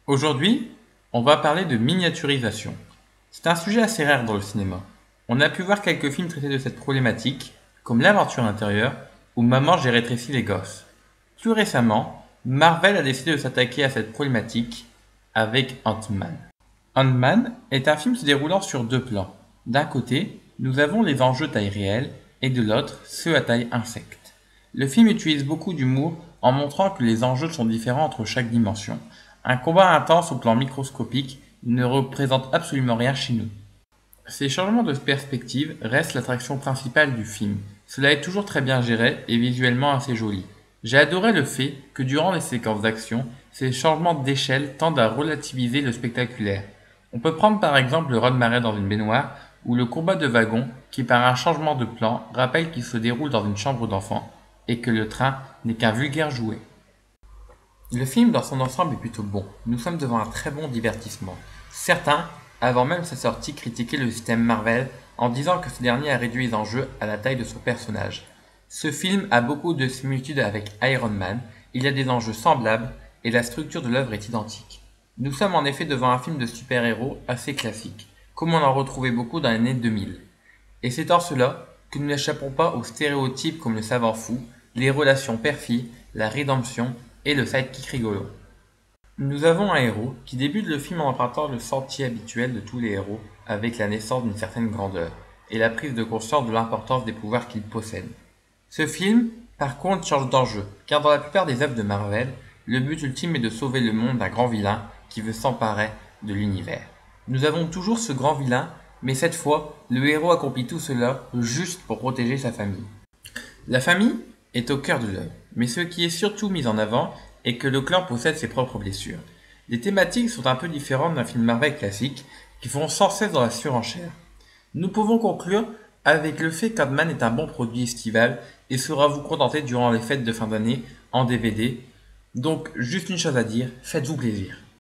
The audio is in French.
Aujourd'hui, on va parler de miniaturisation. C'est un sujet assez rare dans le cinéma. On a pu voir quelques films traiter de cette problématique, comme L'aventure intérieure ou Maman j'ai rétréci les gosses. Plus récemment, Marvel a décidé de s'attaquer à cette problématique avec Ant-Man. Ant-Man est un film se déroulant sur deux plans. D'un côté, nous avons les enjeux taille réelle et de l'autre, ceux à taille insecte. Le film utilise beaucoup d'humour en montrant que les enjeux sont différents entre chaque dimension. Un combat intense au plan microscopique ne représente absolument rien chez nous. Ces changements de perspective restent l'attraction principale du film. Cela est toujours très bien géré et visuellement assez joli. J'ai adoré le fait que durant les séquences d'action, ces changements d'échelle tendent à relativiser le spectaculaire. On peut prendre par exemple le raz-de-marée dans une baignoire ou le combat de wagon qui par un changement de plan rappelle qu'il se déroule dans une chambre d'enfant et que le train n'est qu'un vulgaire jouet. Le film dans son ensemble est plutôt bon. Nous sommes devant un très bon divertissement. Certains, avant même sa sortie, critiquaient le système Marvel en disant que ce dernier a réduit les enjeux à la taille de son personnage. Ce film a beaucoup de similitudes avec Iron Man, il y a des enjeux semblables et la structure de l'œuvre est identique. Nous sommes en effet devant un film de super-héros assez classique, comme on en retrouvait beaucoup dans les années 2000. Et c'est en cela que nous n'échappons pas aux stéréotypes comme le savant fou, les relations père-fille, la rédemption et le sidekick rigolo. Nous avons un héros qui débute le film en empruntant le sentier habituel de tous les héros avec la naissance d'une certaine grandeur et la prise de conscience de l'importance des pouvoirs qu'il possède. Ce film, par contre, change d'enjeu, car dans la plupart des œuvres de Marvel, le but ultime est de sauver le monde d'un grand vilain qui veut s'emparer de l'univers. Nous avons toujours ce grand vilain, mais cette fois, le héros accomplit tout cela juste pour protéger sa famille. La famille est au cœur de l'œuvre, mais ce qui est surtout mis en avant est que le clan possède ses propres blessures. Les thématiques sont un peu différentes d'un film Marvel classique qui font sans cesse dans la surenchère. Nous pouvons conclure avec le fait qu'Ant-Man est un bon produit estival et saura vous contenter durant les fêtes de fin d'année en DVD. Donc juste une chose à dire, faites-vous plaisir.